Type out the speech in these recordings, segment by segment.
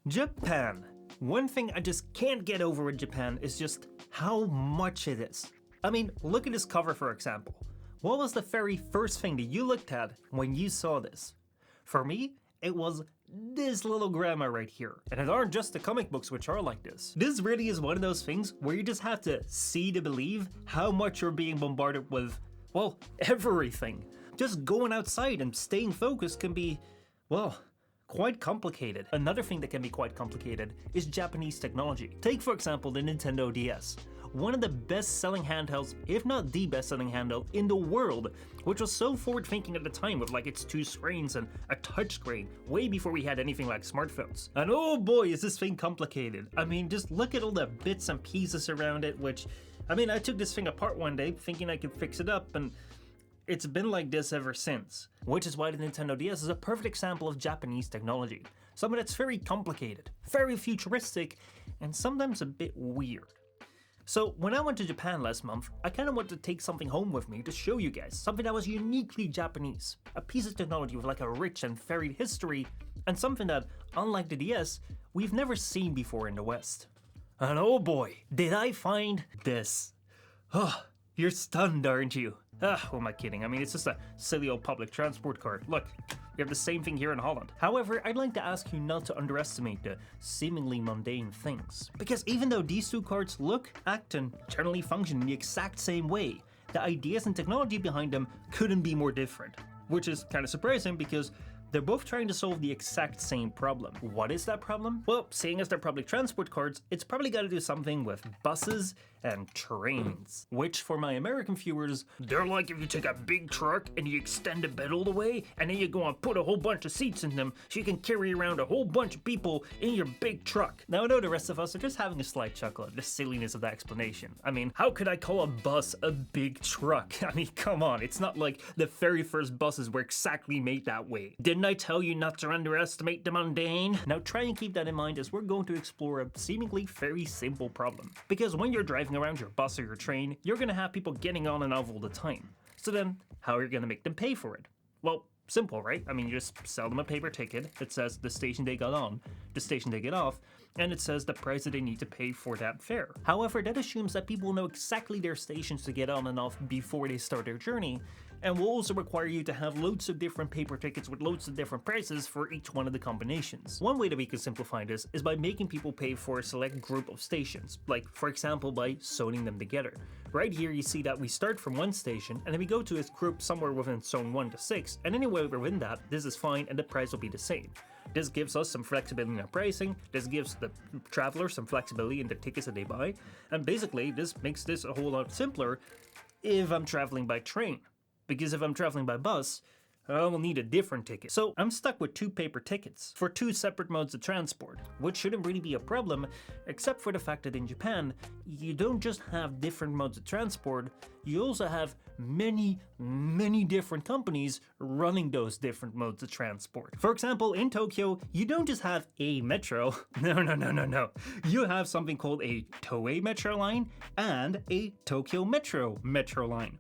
Japan. One thing I just can't get over with Japan is just how much it is. I mean, look at this cover for example. What was the very first thing that you looked at when you saw this? For me, it was this little grandma right here. And it aren't just the comic books which are like this. This really is one of those things where you just have to see to believe how much you're being bombarded with, well, everything. Just going outside and staying focused can be, well, quite complicated. Another thing that can be quite complicated is Japanese technology. Take for example the Nintendo DS. One of the best-selling handhelds, if not the best-selling handheld in the world, which was so forward-thinking at the time with like its 2 screens and a touchscreen, way before we had anything like smartphones. And oh boy, is this thing complicated. I mean, just look at all the bits and pieces around it, which, I mean, I took this thing apart one day thinking I could fix it up, and it's been like this ever since. Which is why the Nintendo DS is a perfect example of Japanese technology. Something that's very complicated, very futuristic, and sometimes a bit weird. So when I went to Japan last month, I kind of wanted to take something home with me to show you guys, something that was uniquely Japanese. A piece of technology with like a rich and varied history, and something that, unlike the DS, we've never seen before in the West. And oh boy, did I find this. Oh, you're stunned, aren't you? Who am I kidding? I mean, it's just a silly old public transport card. Look, we have the same thing here in Holland. However, I'd like to ask you not to underestimate the seemingly mundane things. Because even though these 2 cards look, act, and generally function in the exact same way, the ideas and technology behind them couldn't be more different. Which is kind of surprising because they're both trying to solve the exact same problem. What is that problem? Well, seeing as they're public transport cards, it's probably got to do something with buses and trains. Which, for my American viewers, they're like if you take a big truck and you extend the bed all the way, and then you go and put a whole bunch of seats in them so you can carry around a whole bunch of people in your big truck. Now I know the rest of us are just having a slight chuckle at the silliness of that explanation. I mean, how could I call a bus a big truck? I mean, come on, it's not like the very first buses were exactly made that way. Didn't I tell you not to underestimate the mundane? Now try and keep that in mind as we're going to explore a seemingly very simple problem. Because when you're driving around your bus or your train, you're gonna have people getting on and off all the time. So then, how are you gonna make them pay for it? Well, simple, right? I mean, you just sell them a paper ticket that says the station they got on, the station they get off, and it says the price that they need to pay for that fare. However, that assumes that people know exactly their stations to get on and off before they start their journey, and will also require you to have loads of different paper tickets with loads of different prices for each one of the combinations. One way that we can simplify this is by making people pay for a select group of stations, like for example by zoning them together. Right here you see that we start from one station and then we go to a group somewhere within zone 1 to 6, and anywhere within that, this is fine and the price will be the same. This gives us some flexibility in our pricing, this gives the traveler some flexibility in the tickets that they buy, and basically this makes this a whole lot simpler if I'm traveling by train. Because if I'm traveling by bus, I will need a different ticket. So I'm stuck with 2 paper tickets for 2 separate modes of transport, which shouldn't really be a problem, except for the fact that in Japan, you don't just have different modes of transport, you also have many different companies running those different modes of transport. For example, in Tokyo, you don't just have a metro, no. You have something called a Toei Metro line and a Tokyo Metro line.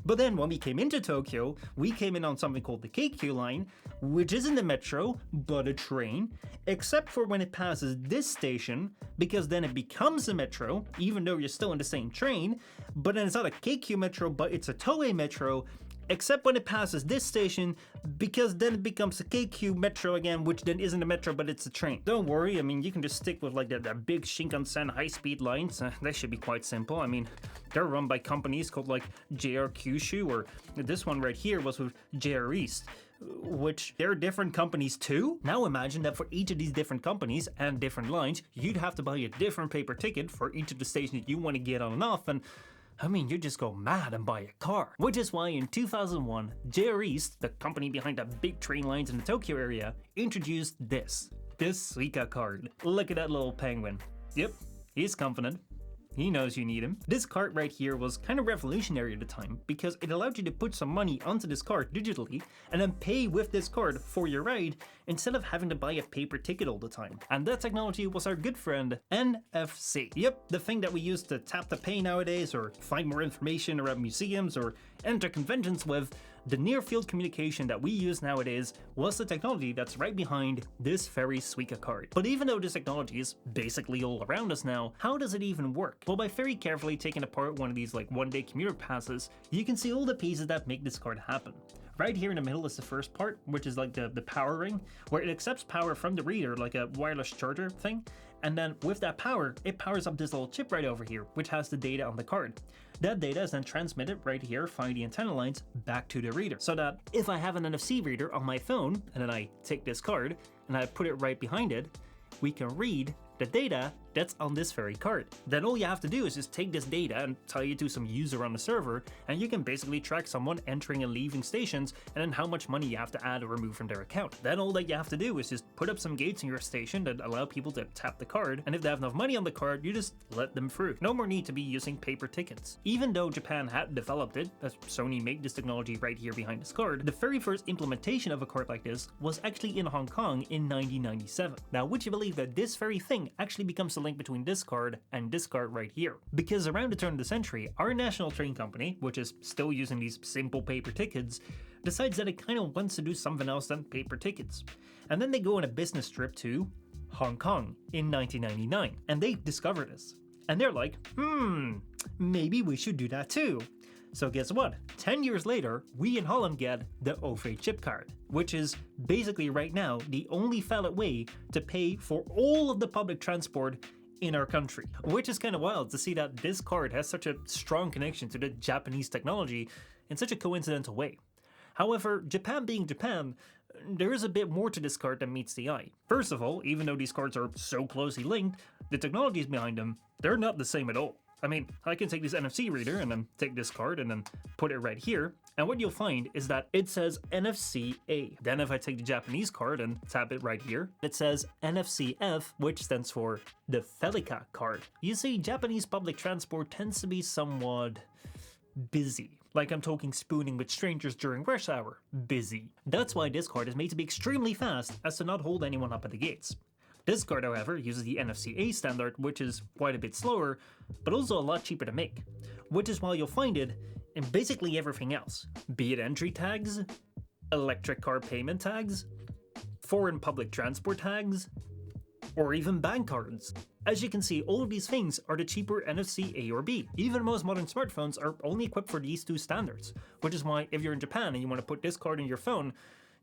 But then when we came into Tokyo, we came in on something called the Keikyu line, which isn't a metro, but a train, except for when it passes this station, because then it becomes a metro, even though you're still in the same train, but then it's not a Keikyu metro, but it's a Toei metro, except when it passes this station, because then it becomes a Keikyu metro again, which then isn't a metro, but it's a train. Don't worry, I mean, you can just stick with like the big Shinkansen high-speed lines. That should be quite simple. I mean, they're run by companies called like JR Kyushu, or this one right here was with JR East, which they're different companies too. Now imagine that for each of these different companies and different lines, you'd have to buy a different paper ticket for each of the stations you want to get on and off, and I mean, you just go mad and buy a car. Which is why in 2001, JR East, the company behind the big train lines in the Tokyo area, introduced this SUICA card. Look at that little penguin. Yep, he's confident. He knows you need him. This card right here was kind of revolutionary at the time because it allowed you to put some money onto this card digitally and then pay with this card for your ride instead of having to buy a paper ticket all the time. And that technology was our good friend NFC. Yep, the thing that we use to tap to pay nowadays or find more information around museums or enter conventions with, The near-field communication that we use nowadays was the technology that's right behind this very SUICA card. But even though this technology is basically all around us now, how does it even work? Well, by very carefully taking apart one of these like one-day commuter passes, you can see all the pieces that make this card happen. Right here in the middle is the first part, which is like the power ring, where it accepts power from the reader like a wireless charger thing, and then with that power, it powers up this little chip right over here, which has the data on the card. That data is then transmitted right here via the antenna lines back to the reader, so that if I have an NFC reader on my phone, and then I take this card, and I put it right behind it, we can read the data that's on this very card. Then all you have to do is just take this data and tie it to some user on the server, and you can basically track someone entering and leaving stations, and then how much money you have to add or remove from their account. Then all that you have to do is just put up some gates in your station that allow people to tap the card, and if they have enough money on the card, you just let them through. No more need to be using paper tickets. Even though Japan had developed it, as Sony made this technology right here behind this card, the very first implementation of a card like this was actually in Hong Kong in 1997. Now, would you believe that this very thing actually becomes the link between this card and this card right here? Because around the turn of the century, our national train company, which is still using these simple paper tickets, decides that it kind of wants to do something else than paper tickets. And then they go on a business trip to Hong Kong in 1999, and they discover this. And they're like, maybe we should do that too. So guess what? 10 years later, we in Holland get the OV chip card, which is basically right now the only valid way to pay for all of the public transport in our country. Which is kind of wild to see that this card has such a strong connection to the Japanese technology in such a coincidental way. However, Japan being Japan, there is a bit more to this card than meets the eye. First of all, even though these cards are so closely linked, the technologies behind them, they're not the same at all. I mean, I can take this NFC reader and then take this card and then put it right here, and what you'll find is that it says NFC-A. Then if I take the Japanese card and tap it right here, it says NFC-F, which stands for the Felica card. You see, Japanese public transport tends to be somewhat busy. Like I'm talking spooning with strangers during rush hour. Busy. That's why this card is made to be extremely fast as to not hold anyone up at the gates. This card, however, uses the NFC-A standard, which is quite a bit slower, but also a lot cheaper to make, which is why you'll find it in basically everything else, be it entry tags, electric car payment tags, foreign public transport tags, or even bank cards. As you can see, all of these things are the cheaper NFC-A or B. Even most modern smartphones are only equipped for these two standards, which is why if you're in Japan and you want to put this card in your phone,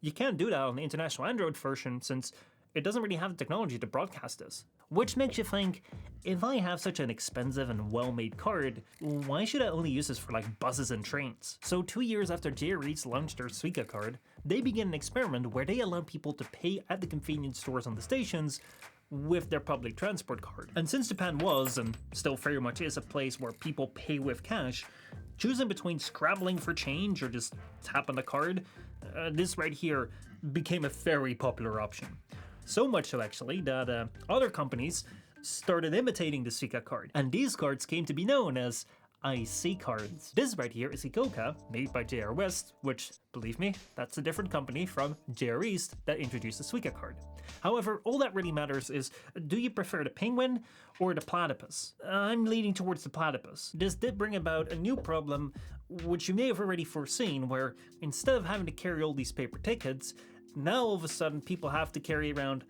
you can't do that on the international Android version since it doesn't really have the technology to broadcast this. Which makes you think, if I have such an expensive and well-made card, why should I only use this for like buses and trains? So 2 years after JR Eats launched their SUICA card, they began an experiment where they allowed people to pay at the convenience stores on the stations with their public transport card. And since Japan was, and still very much is, a place where people pay with cash, choosing between scrabbling for change or just tapping the card, this right here became a very popular option. So much so actually that other companies started imitating the SUICA card, and these cards came to be known as IC cards. This right here is Ikoka, made by JR West, which, believe me, that's a different company from JR East that introduced the SUICA card. However, all that really matters is, do you prefer the penguin or the platypus? I'm leaning towards the platypus. This did bring about a new problem, which you may have already foreseen, where instead of having to carry all these paper tickets, now all of a sudden people have to carry around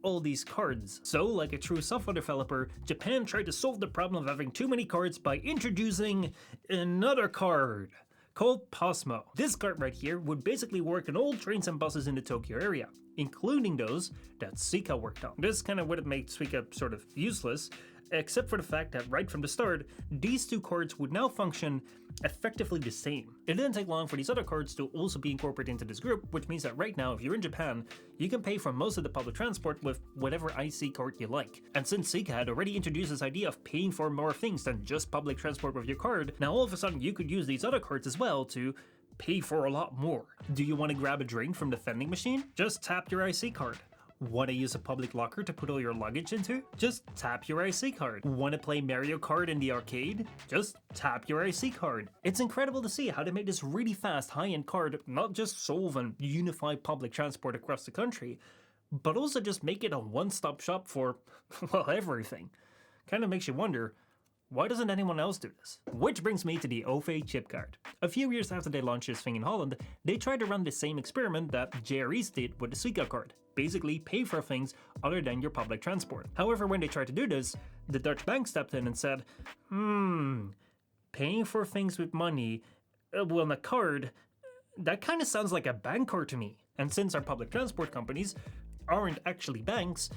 all these cards. So, like a true software developer, Japan tried to solve the problem of having too many cards by introducing another card called Posmo. This card right here would basically work on all trains and buses in the Tokyo area, including those that SUICA worked on. This kind of would have made SUICA sort of useless, except for the fact that right from the start, these two cards would now function effectively the same. It didn't take long for these other cards to also be incorporated into this group, which means that right now, if you're in Japan, you can pay for most of the public transport with whatever IC card you like. And since SUICA had already introduced this idea of paying for more things than just public transport with your card, now all of a sudden you could use these other cards as well to pay for a lot more. Do you want to grab a drink from the vending machine? Just tap your IC card. Want to use a public locker to put all your luggage into? Just tap your IC card. Want to play Mario Kart in the arcade? Just tap your IC card. It's incredible to see how they made this really fast, high-end card not just solve and unify public transport across the country, but also just make it a one-stop shop for, well, everything. Kind of makes you wonder, Why doesn't anyone else do this? Which brings me to the OFE chip card. A few years after they launched this thing in Holland, they tried to run the same experiment that JRE's did with the SUICA card. Basically pay for things other than your public transport. However, when they tried to do this, the Dutch bank stepped in and said, paying for things with money, well, a card, that kind of sounds like a bank card to me. And since our public transport companies aren't actually banks,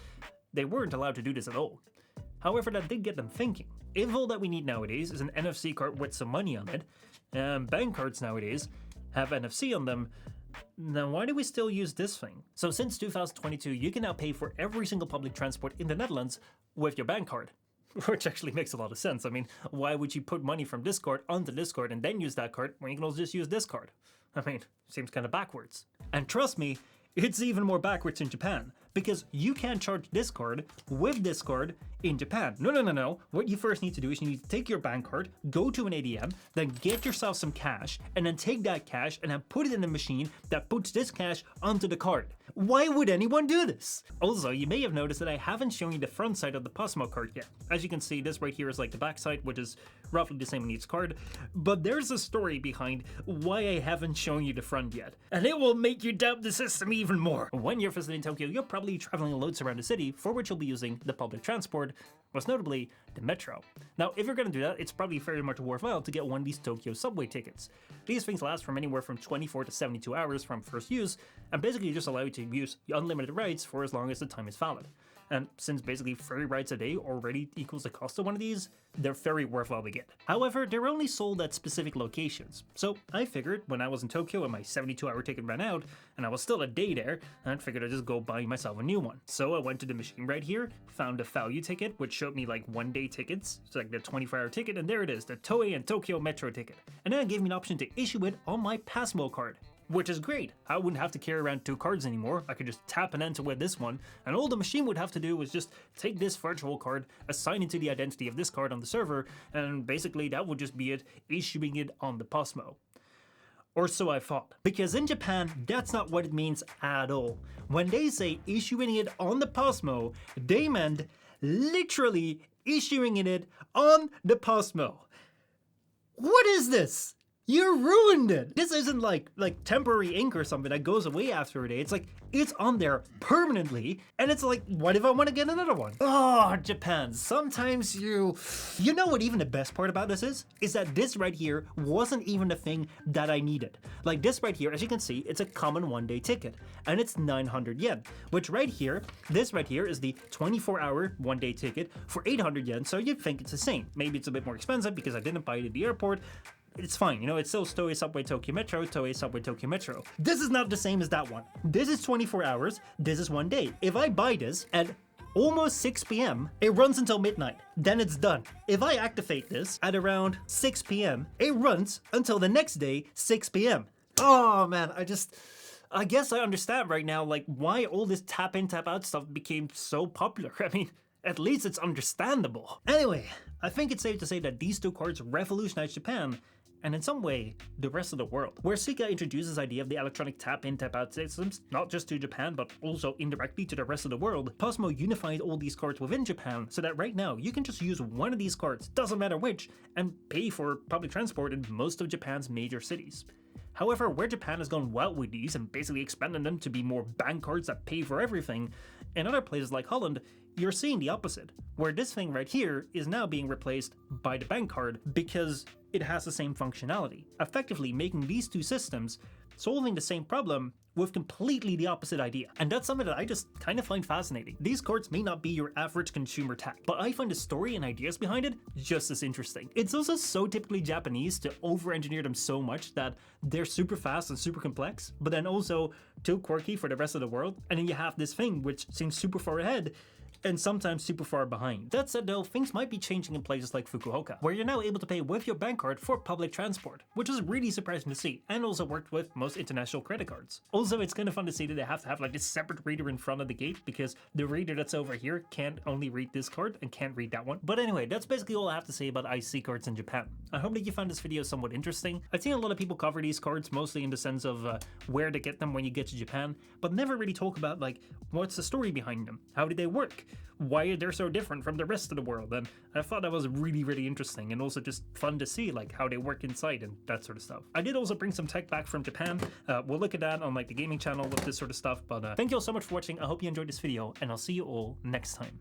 they weren't allowed to do this at all. However, that did get them thinking. If all that we need nowadays is an NFC card with some money on it, and bank cards nowadays have NFC on them, then why do we still use this thing? So since 2022, you can now pay for every single public transport in the Netherlands with your bank card. Which actually makes a lot of sense. I mean, why would you put money from this card onto this card and then use that card when you can also just use this card? I mean, seems kind of backwards. And trust me, it's even more backwards in Japan, because you can't charge this card with this card in Japan. No. What you first need to do is you need to take your bank card, go to an ATM, then get yourself some cash, and then take that cash and then put it in the machine that puts this cash onto the card. Why would anyone do this? Also, you may have noticed that I haven't shown you the front side of the Posmo card yet. As you can see, this right here is like the back side, which is roughly the same on each card. But there's a story behind why I haven't shown you the front yet. And it will make you doubt the system even more. When you're visiting Tokyo, you're probably traveling loads around the city, for which you'll be using the public transport, most notably the metro. Now, if you're going to do that, it's probably very much worthwhile to get one of these Tokyo subway tickets. These things last from anywhere from 24 to 72 hours from first use, and basically just allow you to use unlimited rides for as long as the time is valid. And since basically 30 rides a day already equals the cost of one of these, they're very worthwhile to get. However, they're only sold at specific locations. So I figured when I was in Tokyo and my 72-hour ticket ran out, and I was still a day there, I figured I'd just go buy myself a new one. So I went to the machine right here, found a value ticket, which showed me like one-day tickets. It's like the 24-hour ticket, and there it is, the Toei and Tokyo Metro ticket. And then it gave me an option to issue it on my Pasmo card. Which is great. I wouldn't have to carry around two cards anymore. I could just tap and enter with this one, and all the machine would have to do was just take this virtual card, assign it to the identity of this card on the server, and basically that would just be it, issuing it on the Posmo. Or so I thought. Because in Japan, that's not what it means at all. When they say issuing it on the Posmo, they meant literally issuing it on the Posmo. What is this? You ruined it! This isn't like temporary ink or something that goes away after a day. It's like, it's on there permanently, and it's like, what if I want to get another one? Oh, Japan, sometimes you know what even the best part about this is? Is that this right here wasn't even the thing that I needed. Like this right here, as you can see, it's a common one-day ticket, and it's 900 yen, which right here, this right here is the 24-hour one-day ticket for 800 yen, so you'd think it's the same. Maybe it's a bit more expensive because I didn't buy it at the airport. It's fine, you know, it's still Toei Subway Tokyo Metro, Toei Subway Tokyo Metro. This is not the same as that one. This is 24 hours, this is one day. If I buy this at almost 6 p.m., it runs until midnight. Then it's done. If I activate this at around 6 p.m., it runs until the next day, 6 p.m. Oh man, I guess I understand right now, like, why all this tap in, tap out stuff became so popular. I mean, at least it's understandable. Anyway, I think it's safe to say that these two cards revolutionized Japan, and in some way, the rest of the world. Where SUICA introduces the idea of the electronic tap-in, tap-out systems, not just to Japan, but also indirectly to the rest of the world, Posmo unified all these cards within Japan, so that right now, you can just use one of these cards, doesn't matter which, and pay for public transport in most of Japan's major cities. However, where Japan has gone wild with these and basically expanded them to be more bank cards that pay for everything, in other places like Holland, you're seeing the opposite, where this thing right here is now being replaced by the bank card because it has the same functionality, effectively making these two systems solving the same problem with completely the opposite idea. And that's something that I just kind of find fascinating. These cards may not be your average consumer tap, but I find the story and ideas behind it just as interesting. It's also so typically Japanese to over-engineer them so much that they're super fast and super complex, but then also too quirky for the rest of the world. And then you have this thing which seems super far ahead, and sometimes super far behind. That said though, things might be changing in places like Fukuoka, where you're now able to pay with your bank card for public transport, which is really surprising to see, and also worked with most international credit cards. Also, it's kind of fun to see that they have to have like this separate reader in front of the gate, because the reader that's over here can't only read this card and can't read that one. But anyway, that's basically all I have to say about IC cards in Japan. I hope that you found this video somewhat interesting. I've seen a lot of people cover these cards, mostly in the sense of where to get them when you get to Japan, but never really talk about like, what's the story behind them? How do they work? why they're so different from the rest of the world. And I thought that was really, really interesting and also just fun to see like how they work inside and that sort of stuff. I did also bring some tech back from Japan. We'll look at that on like the gaming channel with this sort of stuff. But thank you all so much for watching. I hope you enjoyed this video, and I'll see you all next time.